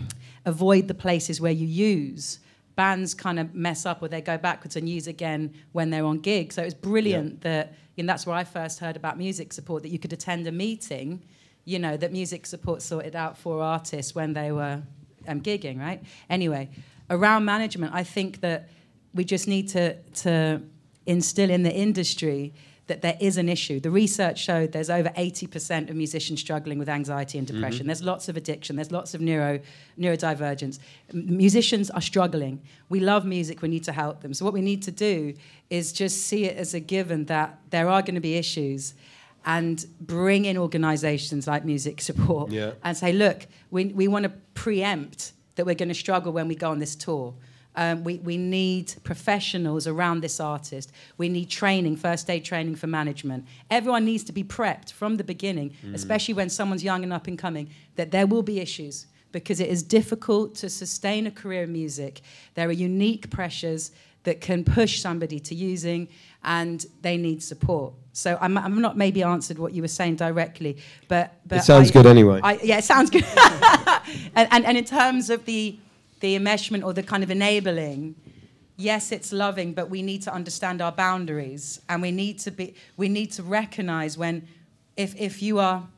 avoid the places where you use, bands kind of mess up or they go backwards and use again when they're on gigs. So it's brilliant that, you know, that's where I first heard about music support, that you could attend a meeting, you know, that music support sorted out for artists when they were gigging, right? Anyway, around management, I think that we just need to instill in the industry that there is an issue. The research showed there's over 80% of musicians struggling with anxiety and depression. Mm-hmm. There's lots of addiction. There's lots of neurodivergence. Musicians are struggling. We love music. We need to help them. So what we need to do is just see it as a given that there are going to be issues, and bring in organisations like Music Support and say, look, we want to preempt that we're going to struggle when we go on this tour. We need professionals around this artist. We need training, first aid training for management. Everyone needs to be prepped from the beginning, especially when someone's young and up and coming, that there will be issues, because it is difficult to sustain a career in music. There are unique pressures that can push somebody to using, and they need support. So I'm not maybe answered what you were saying directly, but it sounds good anyway. Yeah, it sounds good. and in terms of the enmeshment or the kind of enabling, yes, it's loving, but we need to understand our boundaries, and we need to recognize when, if you are,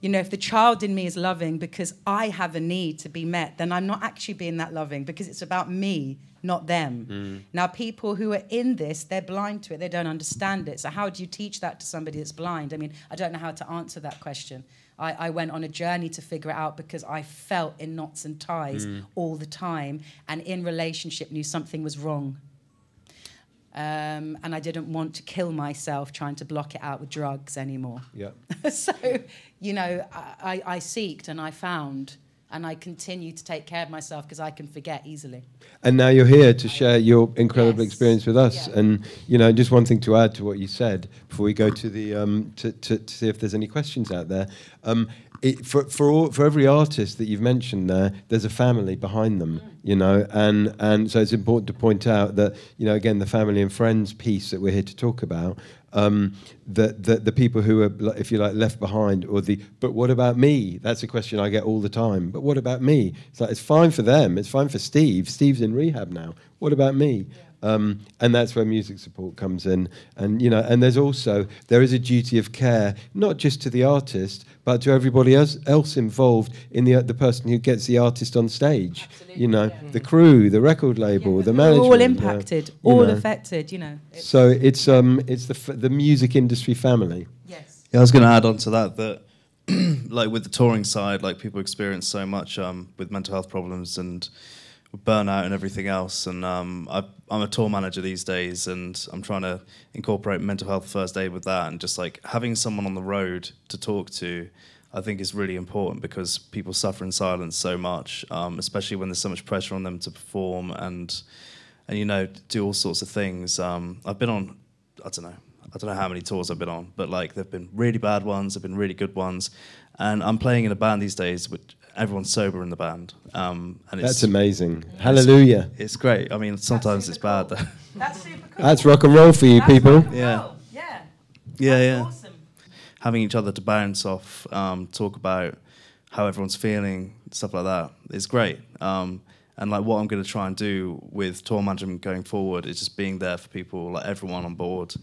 you know, if the child in me is loving because I have a need to be met, then I'm not actually being that loving, because it's about me, not them. Now, people who are in this, they're blind to it. They don't understand it. So how do you teach that to somebody that's blind? I mean, I don't know how to answer that question. I went on a journey to figure it out, because I felt in knots and ties all the time, and in relationship knew something was wrong. And I didn't want to kill myself trying to block it out with drugs anymore. Yeah. So, you know, I seeked and I found, and I continue to take care of myself, because I can forget easily. And now you're here to share your incredible experience with us. Yeah. And, you know, just one thing to add to what you said before we go to the to see if there's any questions out there. For every artist that you've mentioned there's a family behind them, you know, and so it's important to point out that, you know, again, the family and friends piece that we're here to talk about, the people who are, if you like, left behind, or but what about me? That's a question I get all the time. But what about me? It's like, it's fine for them. It's fine for Steve. Steve's in rehab now. What about me? Yeah. And that's where music support comes in. And, you know, and there is a duty of care, not just to the artist, but to everybody else involved in the person who gets the artist on stage. Absolutely, you know, the crew, the record label, the management. All impacted, all affected, you know. So it's the music industry family. Yes. Yeah, I was going to add on to that like with the touring side, like people experience so much with mental health problems, and burnout and everything else. And I'm a tour manager these days, and I'm trying to incorporate mental health first aid with that, and just like having someone on the road to talk to, I think is really important, because people suffer in silence so much, especially when there's so much pressure on them to perform and you know, do all sorts of things. I've been on, I don't know how many tours I've been on, but like there've been really bad ones, there've been really good ones, and I'm playing in a band these days which everyone's sober in the band. And that's amazing. Hallelujah. It's great. I mean, sometimes it's bad though. That's super cool. That's rock and roll for you, people. Yeah. Yeah. Awesome. Having each other to bounce off, talk about how everyone's feeling, stuff like that is great. And like what I'm going to try and do with tour management going forward is just being there for people, like everyone on board.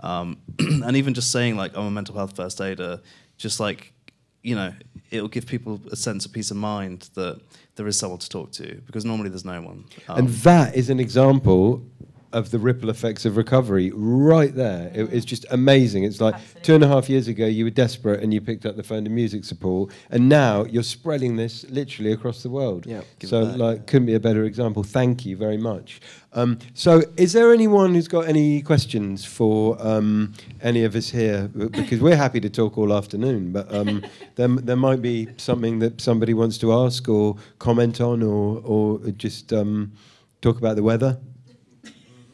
And even just saying like, I'm a mental health first aider, just like, you know, it'll give people a sense of peace of mind that there is someone to talk to, because normally there's no one. And that is an example of the ripple effects of recovery right there. It's just amazing. It's like absolutely. 2.5 years ago you were desperate and you picked up the phone to music support, and now you're spreading this literally across the world. Yeah, so like couldn't be a better example. Thank you very much. So is there anyone who's got any questions for any of us here? Because we're happy to talk all afternoon, but there might be something that somebody wants to ask or comment on, or just talk about the weather,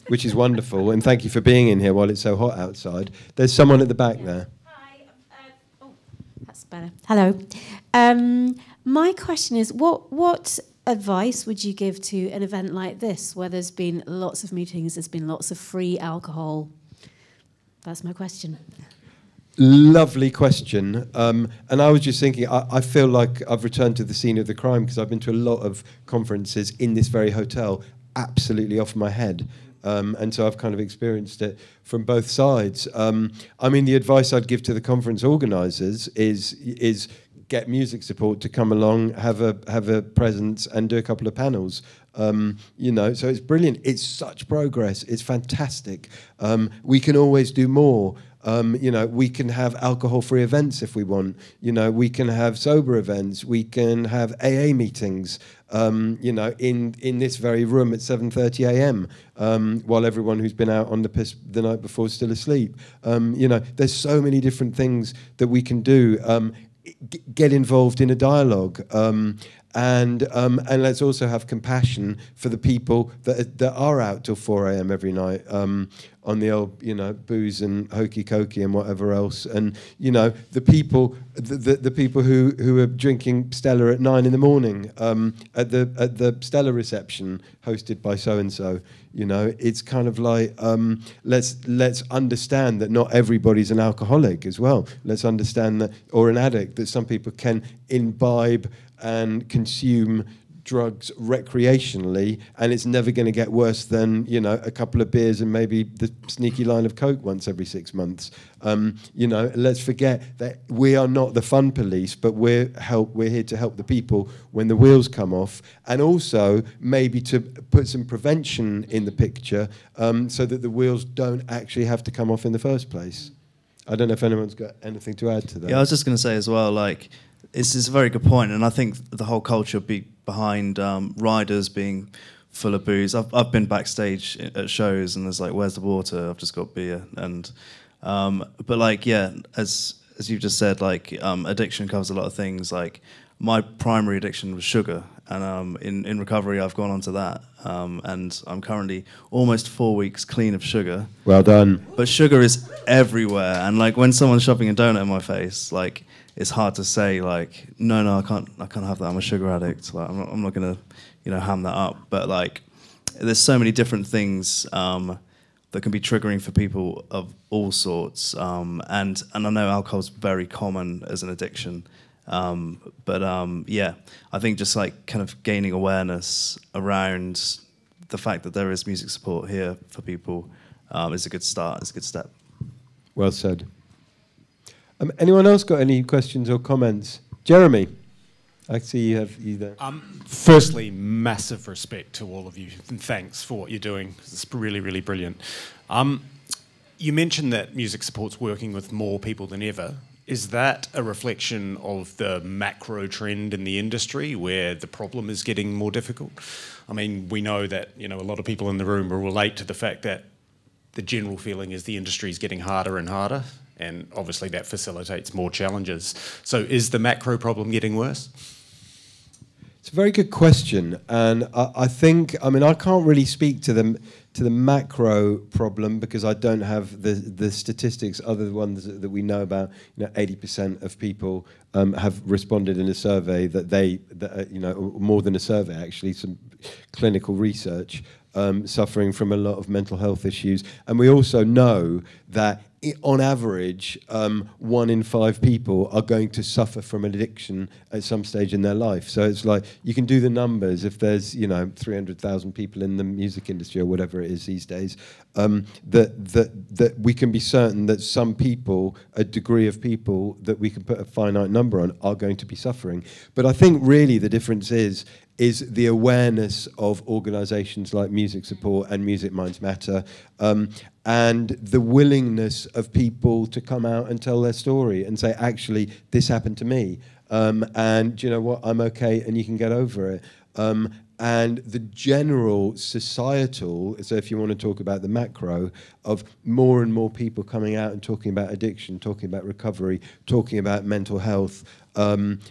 which is wonderful, and thank you for being in here while it's so hot outside. There's someone at the back there. Hi. That's better. Hello. My question is, what advice would you give to an event like this, where there's been lots of meetings, there's been lots of free alcohol? That's my question. Lovely question. And I was just thinking, I feel like I've returned to the scene of the crime, because I've been to a lot of conferences in this very hotel, absolutely off my head. And so I've kind of experienced it from both sides. I mean, the advice I'd give to the conference organisers is get music support to come along, have a presence, and do a couple of panels. You know, so it's brilliant. It's such progress. It's fantastic. We can always do more. You know, we can have alcohol-free events if we want. You know, we can have sober events. We can have AA meetings. You know, in this very room at 7:30 a.m. While everyone who's been out on the piss the night before is still asleep. You know, there's so many different things that we can do. Get involved in a dialogue. And let's also have compassion for the people that are out till 4 a.m. every night on the old, you know, booze and hokey cokey and whatever else. And you know, the people who are drinking Stella at 9 in the morning at the Stella reception hosted by so and so. You know, it's kind of like let's understand that not everybody's an alcoholic as well. Let's understand that, or an addict, that some people can imbibe and consume drugs recreationally, and it's never going to get worse than, you know, a couple of beers and maybe the sneaky line of coke once every 6 months. You know, let's forget that we are not the fun police, but we're here to help the people when the wheels come off, and also maybe to put some prevention in the picture so that the wheels don't actually have to come off in the first place. I don't know if anyone's got anything to add to that. Yeah, I was just going to say as well, like, it's a very good point, and I think the whole culture behind riders being full of booze. I've been backstage at shows, and there's like, "Where's the water? I've just got beer." And but like, yeah, as you've just said, like, addiction covers a lot of things. Like, my primary addiction was sugar, and in recovery, I've gone on to that, and I'm currently almost 4 weeks clean of sugar. Well done. But sugar is everywhere, and like when someone's shoving a donut in my face, like, it's hard to say, like, no, I can't have that. I'm a sugar addict. Like, I'm not gonna, you know, ham that up. But like, there's so many different things that can be triggering for people of all sorts. And I know alcohol's very common as an addiction. Yeah, I think just like kind of gaining awareness around the fact that there is music support here for people is a good start. It's a good step. Well said. Anyone else got any questions or comments? Jeremy, I see you have you there. Firstly, massive respect to all of you, and thanks for what you're doing. It's really, really brilliant. You mentioned that music support's working with more people than ever. Is that a reflection of the macro trend in the industry where the problem is getting more difficult? I mean, we know that, a lot of people in the room will relate to the fact that the general feeling is the industry is getting harder and harder, and obviously that facilitates more challenges. So is the macro problem getting worse? It's a very good question, and I think, I can't really speak to the macro problem because I don't have the statistics other than ones that we know about. 80% of people have responded in a survey more than a survey actually, some clinical research, suffering from a lot of mental health issues, and we also know that on average, 1 in 5 people are going to suffer from addiction at some stage in their life. So it's like, you can do the numbers. If there's 300,000 people in the music industry or whatever it is these days, that we can be certain that some people, a degree of people that we can put a finite number on, are going to be suffering. But I think really the difference is the awareness of organisations like Music Support and Music Minds Matter, and the willingness of people to come out and tell their story and say, actually, this happened to me, and do you know what, I'm okay, and you can get over it. And the general societal, so if you want to talk about the macro, of more and more people coming out and talking about addiction, talking about recovery, talking about mental health. And,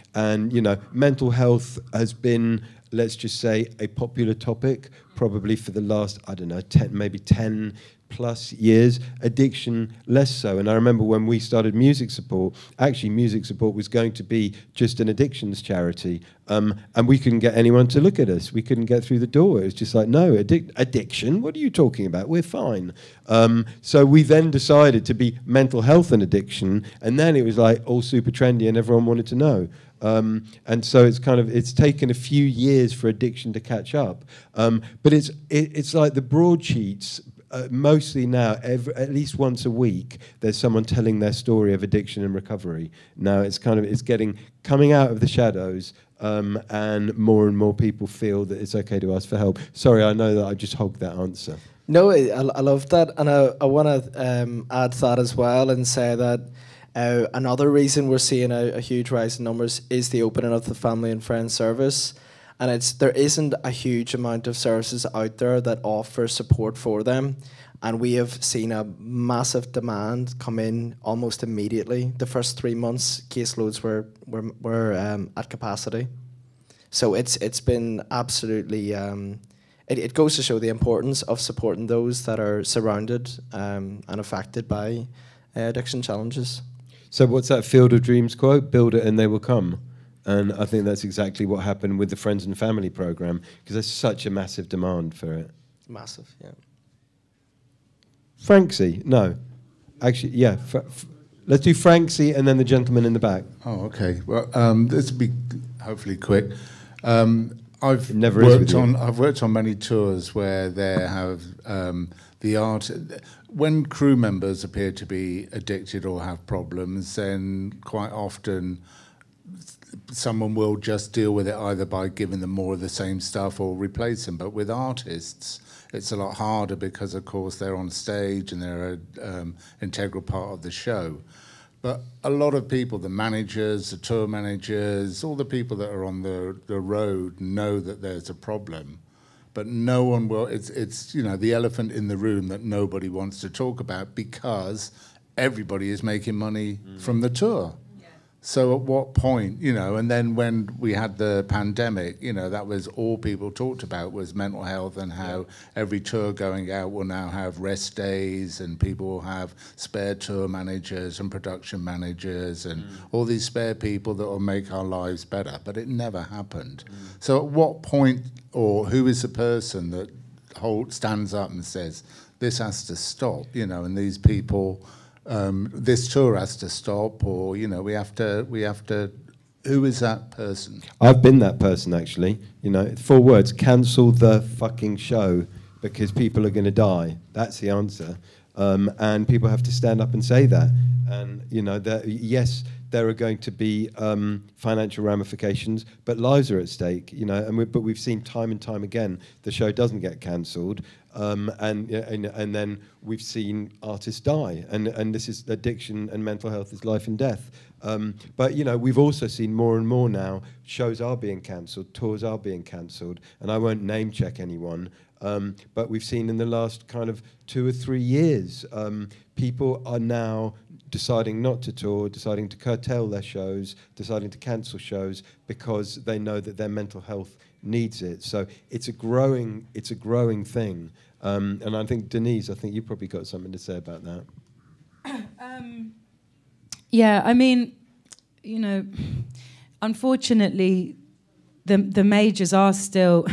mental health has been, let's just say, a popular topic probably for the last, 10 plus years. Addiction less so. And I remember when we started Music Support, actually Music Support was going to be just an addictions charity, and we couldn't get anyone to look at us. We couldn't get through the door. It was just like, no, addiction? What are you talking about? We're fine. So we then decided to be mental health and addiction, and then it was like all super trendy and everyone wanted to know. And so it's taken a few years for addiction to catch up. But it's like the broadsheets. Mostly now, at least once a week, there's someone telling their story of addiction and recovery. Now it's coming out of the shadows, and more people feel that it's okay to ask for help. Sorry, I know that I just hogged that answer. No, I love that, and I want to add to that as well and say that another reason we're seeing a huge rise in numbers is the opening of the Family and Friends service. And there isn't a huge amount of services out there that offer support for them. And we have seen a massive demand come in almost immediately. The first 3 months, caseloads were at capacity. So it's been absolutely, it goes to show the importance of supporting those that are surrounded and affected by addiction challenges. So what's that Field of Dreams quote? Build it and they will come. And I think that's exactly what happened with the Friends and Family program, because there's such a massive demand for it. Massive, yeah. Francie, no. Actually, yeah. Let's do Francie and then the gentleman in the back. Oh, okay. Well, this will be hopefully quick. I've worked on many tours where there have the art. When crew members appear to be addicted or have problems, then quite often someone will just deal with it either by giving them more of the same stuff or replace them. But with artists, it's a lot harder because, of course, they're on stage and they're an integral part of the show. But a lot of people, the managers, the tour managers, all the people that are on the road know that there's a problem. But no one will, it's the elephant in the room that nobody wants to talk about because everybody is making money from the tour. So at what point, and then when we had the pandemic, that was all people talked about was mental health and how every tour going out will now have rest days and people will have spare tour managers and production managers and all these spare people that will make our lives better. But it never happened. So at what point, or who is the person that stands up and says, this has to stop, and these people... this tour has to stop, or we have to. Who is that person? I've been that person actually. 4 words: cancel the fucking show because people are going to die. That's the answer, and people have to stand up and say that. And yes, there are going to be financial ramifications, but lives are at stake, you know. But we've seen time and time again the show doesn't get cancelled, and then we've seen artists die, and this is addiction and mental health is life and death. But you know, we've also seen more and more now shows are being cancelled, tours are being cancelled, and I won't name check anyone. But we've seen in the last kind of 2 or 3 years, people are now deciding not to tour, deciding to curtail their shows, deciding to cancel shows because they know that their mental health needs it. So it's a growing thing. And I think, Denise, I think you've probably got something to say about that. Yeah, I mean, you know, unfortunately, the majors are still...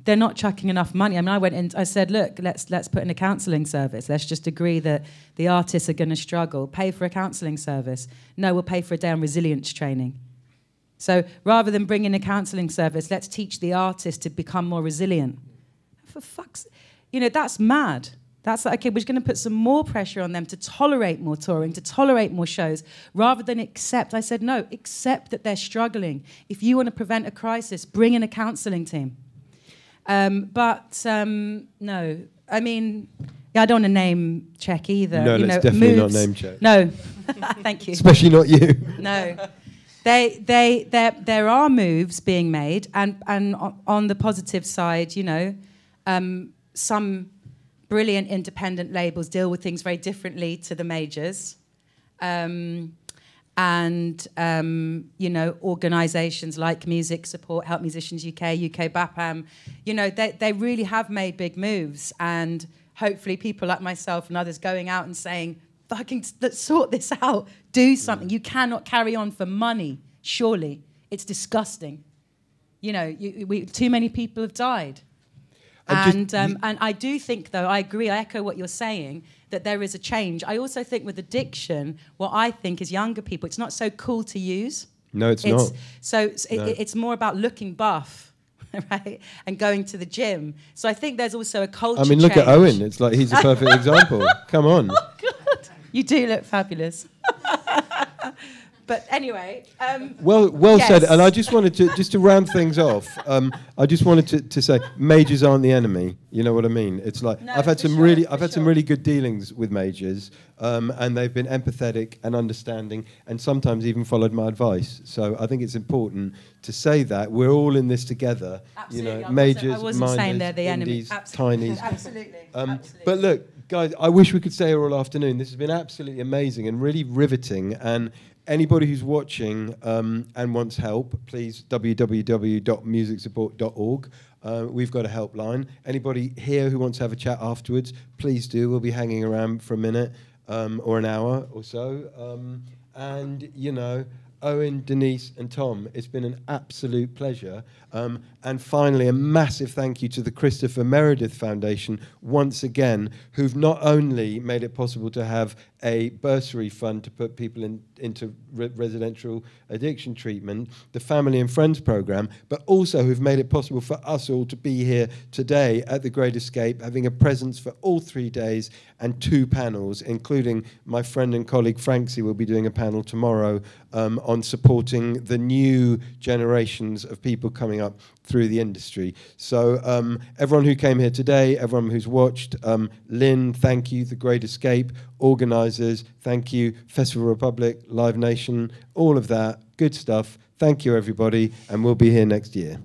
they're not chucking enough money. I mean, I went in, I said, look, let's put in a counselling service. Let's just agree that the artists are going to struggle. Pay for a counselling service. No, we'll pay for a day on resilience training. So rather than bring in a counselling service, let's teach the artists to become more resilient. For fuck's... You know, that's mad. That's like, okay, we're going to put some more pressure on them to tolerate more touring, to tolerate more shows, rather than accept. I said, no, accept that they're struggling. If you want to prevent a crisis, bring in a counselling team. No, I mean, yeah, I don't want to name check either. No, you let's know, definitely moves. not name check. No, thank you. Especially not you. No, there are moves being made, and on the positive side, you know, some brilliant independent labels deal with things very differently to the majors. You know, organisations like Music Support, Help Musicians UK BAPAM, you know, they really have made big moves, and hopefully people like myself and others going out and saying, fucking, let's sort this out, do something. You cannot carry on for money, surely. It's disgusting. You know, too many people have died. And I do think, though, I agree, I echo what you're saying, that there is a change. I also think with addiction, what I think is younger people, it's not so cool to use. No, it's not. So it's more about looking buff, right, and going to the gym. So I think there's also a culture change. I mean, look at Owen. It's like he's a perfect example. Come on. Oh, God. You do look fabulous. But anyway, well yes. said. And I just wanted to round things off. I just wanted to say majors aren't the enemy. You know what I mean? It's like no, I've had some really good dealings with majors, and they've been empathetic and understanding, and sometimes even followed my advice. So I think it's important to say that we're all in this together. Absolutely. You know, majors, I wasn't saying they're the indies, enemy. tinies. Absolutely. But look, guys, I wish we could stay here all afternoon. This has been absolutely amazing and really riveting. And anybody who's watching and wants help, please www.musicsupport.org. We've got a helpline. Anybody here who wants to have a chat afterwards, please do. We'll be hanging around for a minute or an hour or so. And, you know, Owen, Denise and Tom, it's been an absolute pleasure. And finally, a massive thank you to the Christopher Meredith Foundation, once again, who've not only made it possible to have a bursary fund to put people into residential addiction treatment, the Family and Friends programme, but also who've made it possible for us all to be here today at The Great Escape, having a presence for all 3 days and 2 panels, including my friend and colleague Francie will be doing a panel tomorrow on supporting the new generations of people coming up through the industry. So everyone who came here today, everyone who's watched, Lynn, thank you, The Great Escape, organisers, thank you, Festival Republic, Live Nation, all of that, good stuff. Thank you, everybody, and we'll be here next year.